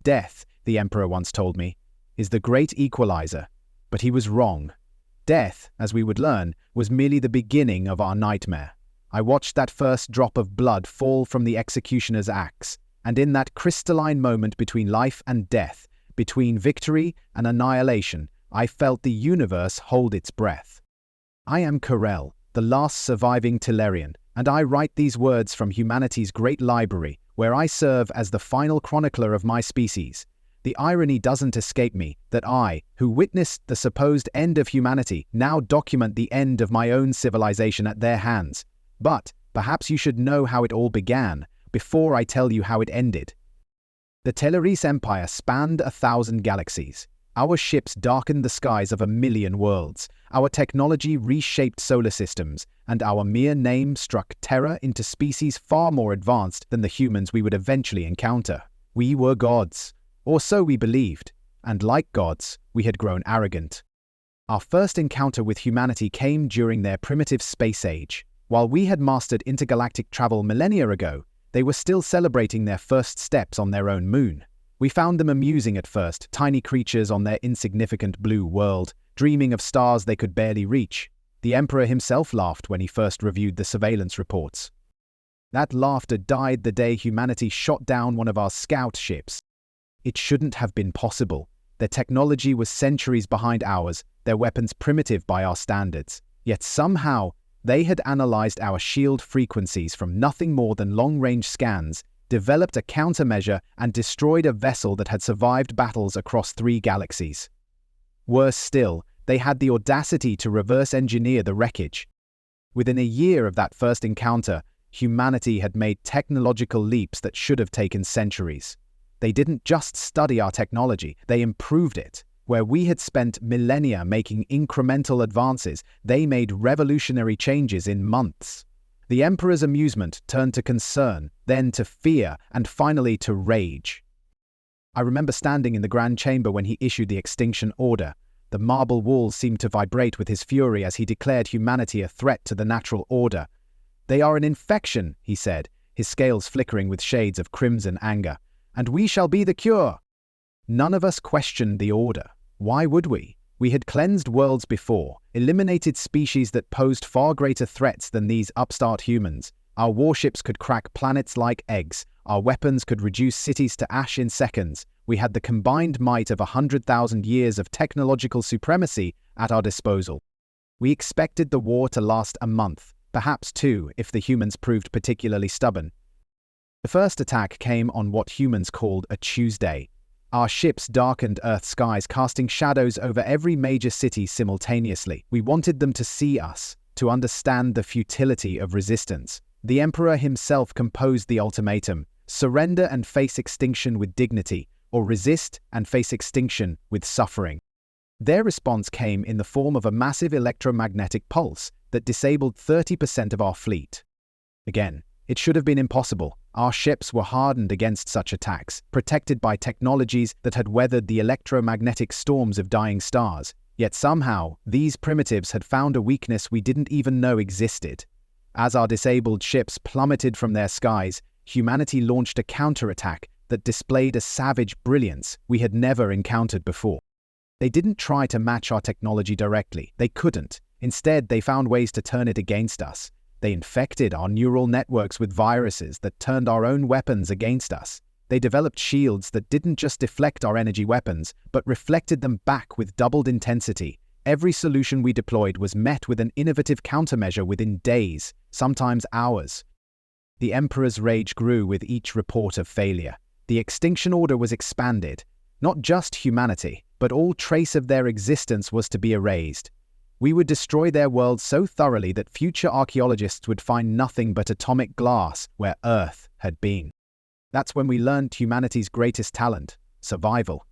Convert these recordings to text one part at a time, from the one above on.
Death, the Emperor once told me, is the great equalizer. But he was wrong. Death, as we would learn, was merely the beginning of our nightmare. I watched that first drop of blood fall from the executioner's axe, and in that crystalline moment between life and death, between victory and annihilation, I felt the universe hold its breath. I am Corel, the last surviving Tellurian, and I write these words from humanity's great library, where I serve as the final chronicler of my species. The irony doesn't escape me that I, who witnessed the supposed end of humanity, now document the end of my own civilization at their hands. But perhaps you should know how it all began, before I tell you how it ended. The Tellurian Empire spanned 1,000 galaxies. Our ships darkened the skies of 1,000,000 worlds. Our technology reshaped solar systems, and our mere name struck terror into species far more advanced than the humans we would eventually encounter. We were gods, or so we believed, and like gods, we had grown arrogant. Our first encounter with humanity came during their primitive space age. While we had mastered intergalactic travel millennia ago, they were still celebrating their first steps on their own moon. We found them amusing at first, tiny creatures on their insignificant blue world, dreaming of stars they could barely reach. The Emperor himself laughed when he first reviewed the surveillance reports. That laughter died the day humanity shot down one of our scout ships. It shouldn't have been possible. Their technology was centuries behind ours, their weapons primitive by our standards. Yet somehow, they had analyzed our shield frequencies from nothing more than long-range scans, developed a countermeasure, and destroyed a vessel that had survived battles across 3 galaxies. Worse still, they had the audacity to reverse-engineer the wreckage. Within a year of that first encounter, humanity had made technological leaps that should have taken centuries. They didn't just study our technology, they improved it. Where we had spent millennia making incremental advances, they made revolutionary changes in months. The Emperor's amusement turned to concern, then to fear, and finally to rage. I remember standing in the Grand Chamber when he issued the extinction order. The marble walls seemed to vibrate with his fury as he declared humanity a threat to the natural order. "They are an infection," he said, his scales flickering with shades of crimson anger, "and we shall be the cure." None of us questioned the order. Why would we? We had cleansed worlds before, eliminated species that posed far greater threats than these upstart humans. Our warships could crack planets like eggs. Our weapons could reduce cities to ash in seconds. We had the combined might of 100,000 years of technological supremacy at our disposal. We expected the war to last a month, perhaps 2 if the humans proved particularly stubborn. The first attack came on what humans called a Tuesday. Our ships darkened Earth's skies, casting shadows over every major city simultaneously. We wanted them to see us, to understand the futility of resistance. The Emperor himself composed the ultimatum: surrender and face extinction with dignity, or resist and face extinction with suffering. Their response came in the form of a massive electromagnetic pulse that disabled 30% of our fleet. Again, it should have been impossible. Our ships were hardened against such attacks, protected by technologies that had weathered the electromagnetic storms of dying stars. Yet somehow, these primitives had found a weakness we didn't even know existed. As our disabled ships plummeted from their skies, humanity launched a counterattack that displayed a savage brilliance we had never encountered before. They didn't try to match our technology directly. They couldn't. Instead, they found ways to turn it against us. They infected our neural networks with viruses that turned our own weapons against us. They developed shields that didn't just deflect our energy weapons, but reflected them back with doubled intensity. Every solution we deployed was met with an innovative countermeasure within days, sometimes hours. The Emperor's rage grew with each report of failure. The extinction order was expanded. Not just humanity, but all trace of their existence was to be erased. We would destroy their world so thoroughly that future archaeologists would find nothing but atomic glass where Earth had been. That's when we learned humanity's greatest talent: survival.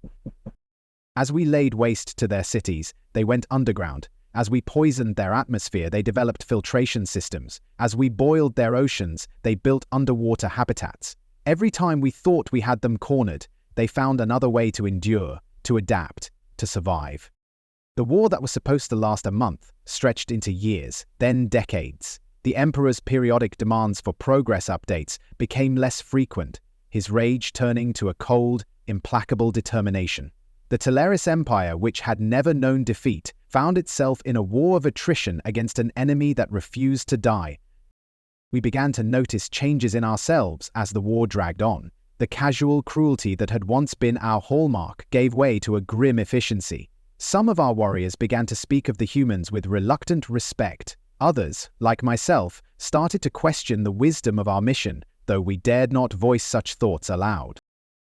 As we laid waste to their cities, they went underground. As we poisoned their atmosphere, they developed filtration systems. As we boiled their oceans, they built underwater habitats. Every time we thought we had them cornered, they found another way to endure, to adapt, to survive. The war that was supposed to last a month stretched into years, then decades. The Emperor's periodic demands for progress updates became less frequent, his rage turning to a cold, implacable determination. The Teleris Empire, which had never known defeat, found itself in a war of attrition against an enemy that refused to die. We began to notice changes in ourselves as the war dragged on. The casual cruelty that had once been our hallmark gave way to a grim efficiency. Some of our warriors began to speak of the humans with reluctant respect. Others, like myself, started to question the wisdom of our mission, though we dared not voice such thoughts aloud.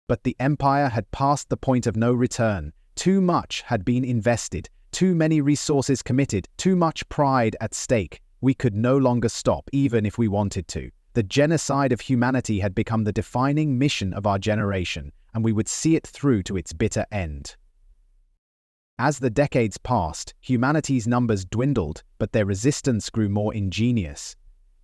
But the Empire had passed the point of no return. Too much had been invested, too many resources committed, too much pride at stake. We could no longer stop, even if we wanted to. The genocide of humanity had become the defining mission of our generation, and we would see it through to its bitter end. As the decades passed, humanity's numbers dwindled, but their resistance grew more ingenious.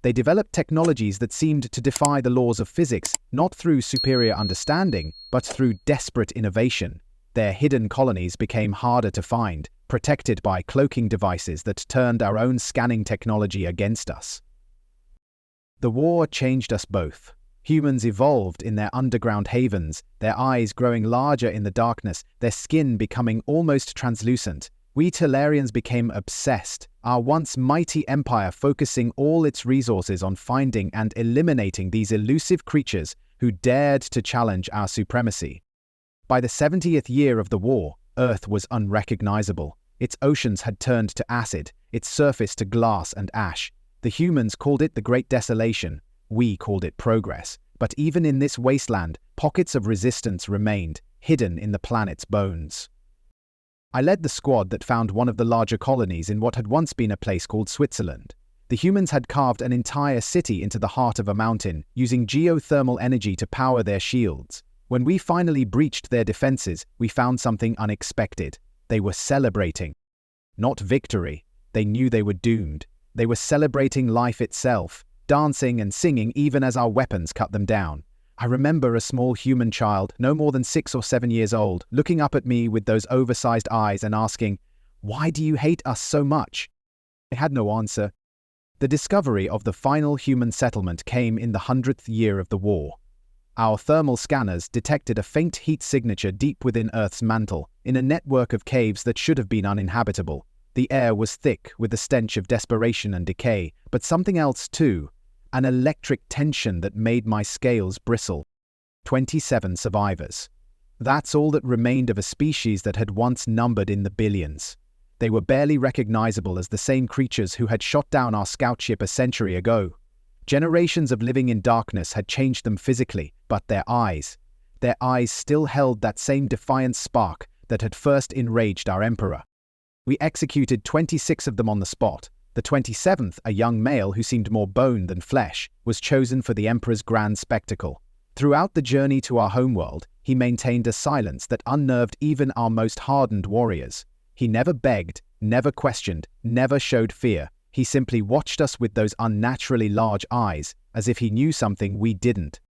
They developed technologies that seemed to defy the laws of physics, not through superior understanding, but through desperate innovation. Their hidden colonies became harder to find, protected by cloaking devices that turned our own scanning technology against us. The war changed us both. Humans evolved in their underground havens, their eyes growing larger in the darkness, their skin becoming almost translucent. We Talarians became obsessed, our once mighty empire focusing all its resources on finding and eliminating these elusive creatures who dared to challenge our supremacy. By the 70th year of the war, Earth was unrecognizable. Its oceans had turned to acid, its surface to glass and ash. The humans called it the Great Desolation. We called it progress. But even in this wasteland, pockets of resistance remained, hidden in the planet's bones. I led the squad that found one of the larger colonies in what had once been a place called Switzerland. The humans had carved an entire city into the heart of a mountain, using geothermal energy to power their shields. When we finally breached their defenses, we found something unexpected. They were celebrating. Not victory. They knew they were doomed. They were celebrating life itself, dancing and singing even as our weapons cut them down. I remember a small human child, no more than 6 or 7 years old, looking up at me with those oversized eyes and asking, "Why do you hate us so much?" I had no answer. The discovery of the final human settlement came in the 100th year of the war. Our thermal scanners detected a faint heat signature deep within Earth's mantle, in a network of caves that should have been uninhabitable. The air was thick with the stench of desperation and decay, but something else too, an electric tension that made my scales bristle. 27 survivors. That's all that remained of a species that had once numbered in the billions. They were barely recognizable as the same creatures who had shot down our scout ship a century ago. Generations of living in darkness had changed them physically, but their eyes still held that same defiant spark that had first enraged our emperor. We executed 26 of them on the spot. The 27th, a young male who seemed more bone than flesh, was chosen for the emperor's grand spectacle. Throughout the journey to our homeworld, he maintained a silence that unnerved even our most hardened warriors. He never begged, never questioned, never showed fear. He simply watched us with those unnaturally large eyes, as if he knew something we didn't.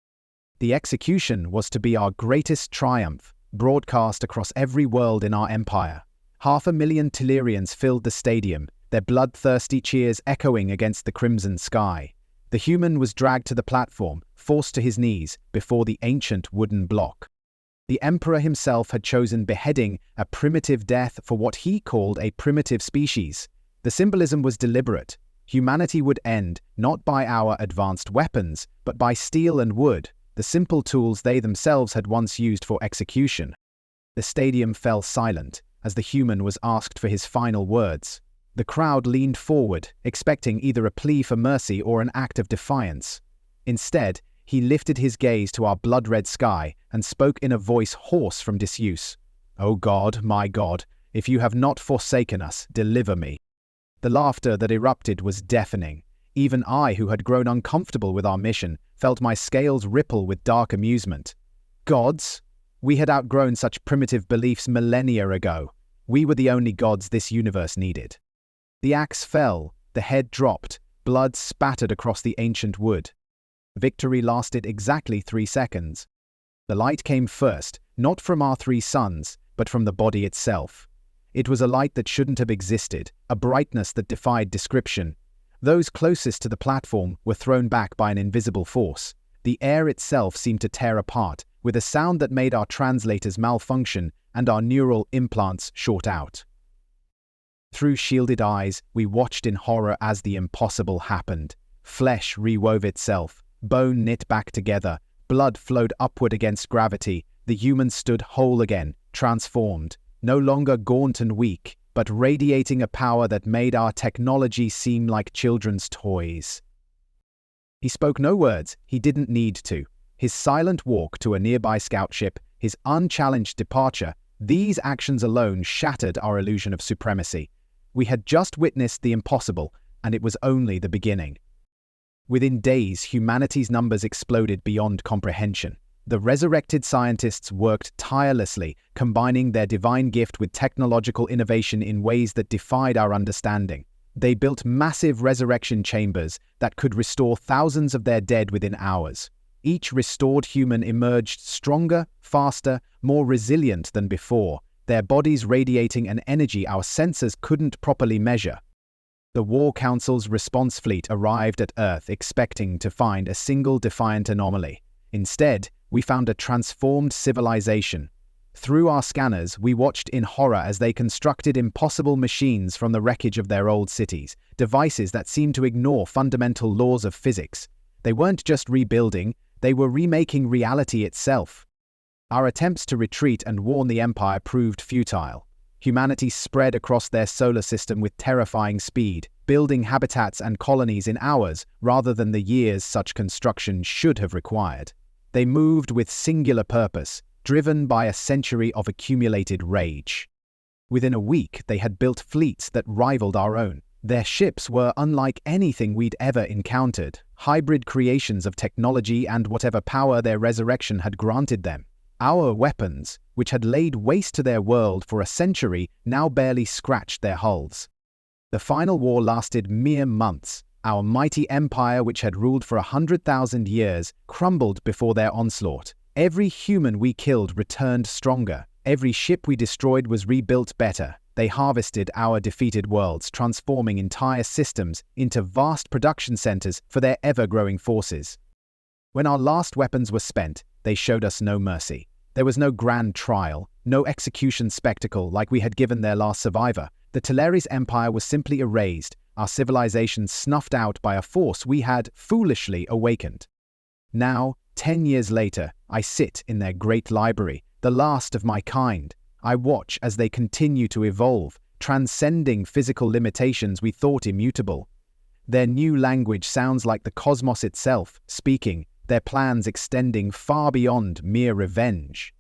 The execution was to be our greatest triumph, broadcast across every world in our empire. 500,000 Telarians filled the stadium, their bloodthirsty cheers echoing against the crimson sky. The human was dragged to the platform, forced to his knees, before the ancient wooden block. The emperor himself had chosen beheading, a primitive death for what he called a primitive species. The symbolism was deliberate. Humanity would end, not by our advanced weapons, but by steel and wood, the simple tools they themselves had once used for execution. The stadium fell silent, as the human was asked for his final words. The crowd leaned forward, expecting either a plea for mercy or an act of defiance. Instead, he lifted his gaze to our blood-red sky and spoke in a voice hoarse from disuse. "O God, my God, if you have not forsaken us, deliver me." The laughter that erupted was deafening. Even I, who had grown uncomfortable with our mission, felt my scales ripple with dark amusement. Gods? We had outgrown such primitive beliefs millennia ago. We were the only gods this universe needed. The axe fell, the head dropped, blood spattered across the ancient wood. Victory lasted exactly 3 seconds. The light came first, not from our 3 suns, but from the body itself. It was a light that shouldn't have existed, a brightness that defied description. Those closest to the platform were thrown back by an invisible force. The air itself seemed to tear apart, with a sound that made our translators malfunction and our neural implants short out. Through shielded eyes, we watched in horror as the impossible happened. Flesh rewove itself, bone knit back together, blood flowed upward against gravity. The humans stood whole again, transformed, no longer gaunt and weak, but radiating a power that made our technology seem like children's toys. He spoke no words, he didn't need to. His silent walk to a nearby scout ship, his unchallenged departure, these actions alone shattered our illusion of supremacy. We had just witnessed the impossible, and it was only the beginning. Within days, humanity's numbers exploded beyond comprehension. The resurrected scientists worked tirelessly, combining their divine gift with technological innovation in ways that defied our understanding. They built massive resurrection chambers that could restore thousands of their dead within hours. Each restored human emerged stronger, faster, more resilient than before, their bodies radiating an energy our senses couldn't properly measure. The War Council's response fleet arrived at Earth expecting to find a single defiant anomaly. Instead, we found a transformed civilization. Through our scanners, we watched in horror as they constructed impossible machines from the wreckage of their old cities, devices that seemed to ignore fundamental laws of physics. They weren't just rebuilding, they were remaking reality itself. Our attempts to retreat and warn the Empire proved futile. Humanity spread across their solar system with terrifying speed, building habitats and colonies in hours rather than the years such construction should have required. They moved with singular purpose, driven by a century of accumulated rage. Within a week, they had built fleets that rivaled our own. Their ships were unlike anything we'd ever encountered, hybrid creations of technology and whatever power their resurrection had granted them. Our weapons, which had laid waste to their world for a century, now barely scratched their hulls. The final war lasted mere months. Our mighty empire, which had ruled for 100,000 years, crumbled before their onslaught. Every human we killed returned stronger. Every ship we destroyed was rebuilt better. They harvested our defeated worlds, transforming entire systems into vast production centers for their ever-growing forces. When our last weapons were spent, they showed us no mercy. There was no grand trial, no execution spectacle like we had given their last survivor. The Teleris Empire was simply erased, our civilization snuffed out by a force we had foolishly awakened. Now, 10 years later, I sit in their great library, the last of my kind. I watch as they continue to evolve, transcending physical limitations we thought immutable. Their new language sounds like the cosmos itself, speaking, their plans extending far beyond mere revenge.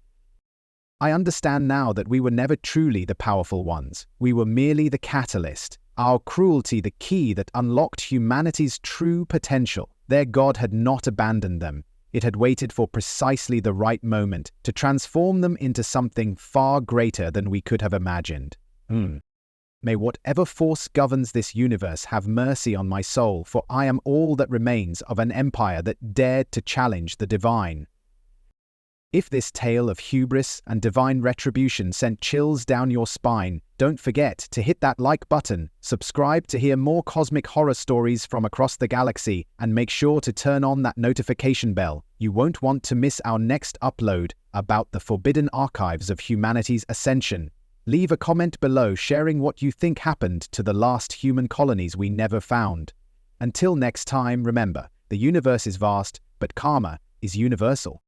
I understand now that we were never truly the powerful ones. We were merely the catalyst, our cruelty the key that unlocked humanity's true potential. Their God had not abandoned them. It had waited for precisely the right moment to transform them into something far greater than we could have imagined. May whatever force governs this universe have mercy on my soul, for I am all that remains of an empire that dared to challenge the divine. If this tale of hubris and divine retribution sent chills down your spine, don't forget to hit that like button, subscribe to hear more cosmic horror stories from across the galaxy, and make sure to turn on that notification bell. You won't want to miss our next upload about the forbidden archives of humanity's ascension. Leave a comment below sharing what you think happened to the last human colonies we never found. Until next time, remember, the universe is vast, but karma is universal.